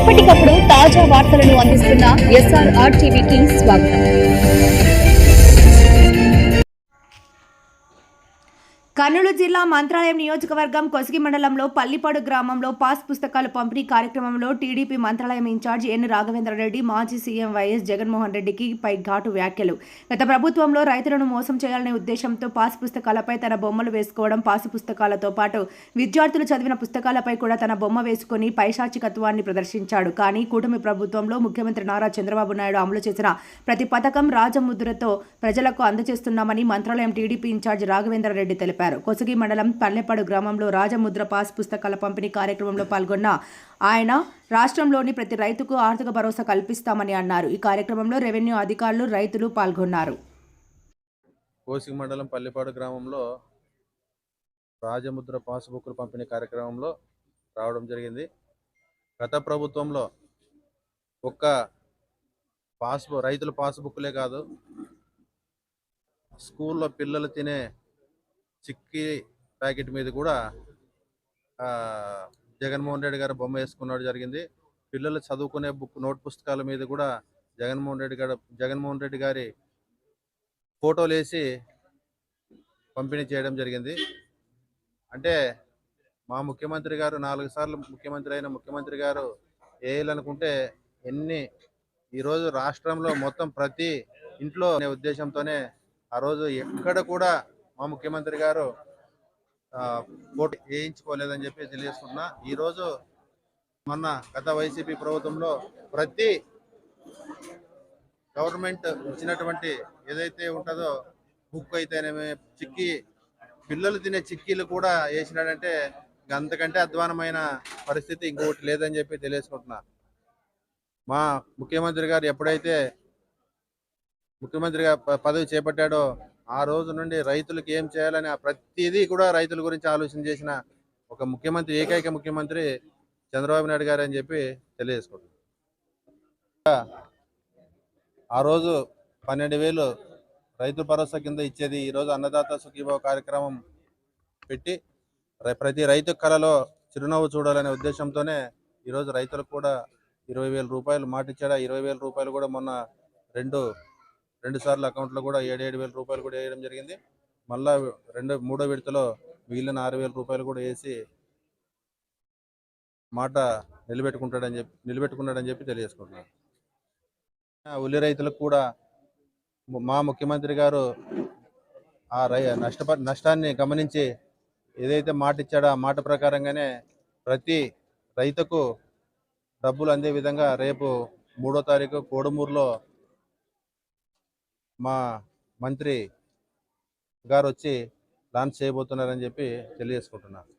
ఎప్పటికప్పుడు తాజా వార్తలను అందిస్తున్న SRR టీవీకి స్వాగతం. కర్నూలు జిల్లా మంత్రాలయం నియోజకవర్గం కొసిగి మండలంలో పల్లిపాడు గ్రామంలో పాస్ పుస్తకాల పంపిణీ కార్యక్రమంలో టీడీపీ మంత్రాలయం ఇన్ఛార్జ్ ఎన్ రాఘవేంద్రరెడ్డి మాజీ సీఎం వైఎస్ జగన్మోహన్ రెడ్డికి పై ఘాటు వ్యాఖ్యలు. గత ప్రభుత్వంలో రైతులను మోసం చేయాలనే ఉద్దేశంతో పాస్ పుస్తకాలపై తన బొమ్మలు వేసుకోవడం, పాస్ పుస్తకాలతో పాటు విద్యార్థులు చదివిన పుస్తకాలపై కూడా తన బొమ్మ వేసుకుని పైశాచికత్వాన్ని ప్రదర్శించాడు. కానీ కూటమి ప్రభుత్వంలో ముఖ్యమంత్రి నారా చంద్రబాబు నాయుడు అమలు చేసిన ప్రతి పథకం రాజముద్రతో ప్రజలకు అందజేస్తున్నామని మంత్రాలయం టీడీపీ ఇన్ఛార్జ్ రాఘవేంద్రరెడ్డి తెలిపారు. కొసగి మండలం పల్లెపాడు గ్రామంలో రాజముద్ర పాస్ పుస్తకాల పంపిణీ కార్యక్రమంలో పాల్గొన్న ఆయన రాష్ట్రంలోని ప్రతి రైతుకు ఆర్థిక భరోసా కల్పిస్తామని అన్నారు. ఈ కార్యక్రమంలో రెవెన్యూ అధికారులు, రైతులు పాల్గొన్నారు. కొసగి మండలం పల్లెపాడు గ్రామంలో రాజముద్ర పాస్ బుక్ల పంపిణీ కార్యక్రమంలో రావడం జరిగింది. గత ప్రభుత్వంలో ఒక్క రైతుల పాస్ బుక్లే కాదు, స్కూల్లో పిల్లలు తినే చిక్కీ ప్యాకెట్ మీద కూడా జగన్మోహన్ రెడ్డి గారు బొమ్మ వేసుకున్నాడు జరిగింది. పిల్లలు చదువుకునే నోట్ పుస్తకాల మీద కూడా జగన్మోహన్ రెడ్డి గారి ఫోటోలు వేసి పంపిణీ చేయడం జరిగింది. అంటే మా ముఖ్యమంత్రి గారు 4 సార్లు ముఖ్యమంత్రి అయిన ముఖ్యమంత్రి గారు వేయాలనుకుంటే ఈరోజు రాష్ట్రంలో మొత్తం ప్రతి ఇంట్లో అనే ఉద్దేశంతోనే ఆ రోజు ఎక్కడ కూడా మా ముఖ్యమంత్రి గారు ఓటు వేయించుకోలేదని చెప్పి తెలియజేస్తున్నా. ఈరోజు మొన్న గత వైసీపీ ప్రభుత్వంలో ప్రతి గవర్నమెంట్ ఇచ్చినటువంటి ఏదైతే ఉంటుందో బుక్ అయితేనేమి పిల్లలు తినే చిక్కీలు కూడా వేసినాడంటే అంతకంటే అధ్వానమైన పరిస్థితి ఇంకొకటి లేదని చెప్పి తెలియజేసుకుంటున్నా. మా ముఖ్యమంత్రి గారు ఎప్పుడైతే ముఖ్యమంత్రిగా పదవి చేపట్టాడో ఆ రోజు నుండి రైతులకు ఏం చేయాలని ప్రతిదీ కూడా రైతుల గురించి ఆలోచన చేసిన ఒక ముఖ్యమంత్రి, ఏకైక ముఖ్యమంత్రి చంద్రబాబు నాయుడు గారు అని చెప్పి తెలియజేసుకుంటున్నాం. ఆ రోజు 12,000 రైతు భరోసా కింద ఇచ్చేది ఈరోజు అన్నదాత సుఖీభావ కార్యక్రమం పెట్టి ప్రతి రైతు కళలో చిరునవ్వు చూడాలనే ఉద్దేశంతోనే ఈరోజు రైతులకు కూడా 20,000 రూపాయలు మాట ఇచ్చాడు. 20,000 రూపాయలు కూడా మొన్న రెండు సార్లు అకౌంట్లో కూడా 7,000 రూపాయలు కూడా వేయడం జరిగింది. మళ్ళా మూడో విడతలో మిగిలిన 6,000 రూపాయలు కూడా వేసి మాట నిలబెట్టుకున్నాడని చెప్పి తెలియజేసుకుంటున్నాను. ఉల్లి రైతులకు కూడా మా ముఖ్యమంత్రి గారు ఆ నష్టాన్ని గమనించి ఏదైతే మాట ఇచ్చాడో ఆ మాట ప్రకారంగానే ప్రతి రైతుకు డబ్బులు అందే విధంగా రేపు 3వ తారీఖు కోడుమూరులో మా మంత్రి గారు వచ్చి లాంచ్ చేయబోతున్నారని చెప్పి తెలియజేసుకుంటున్నాను.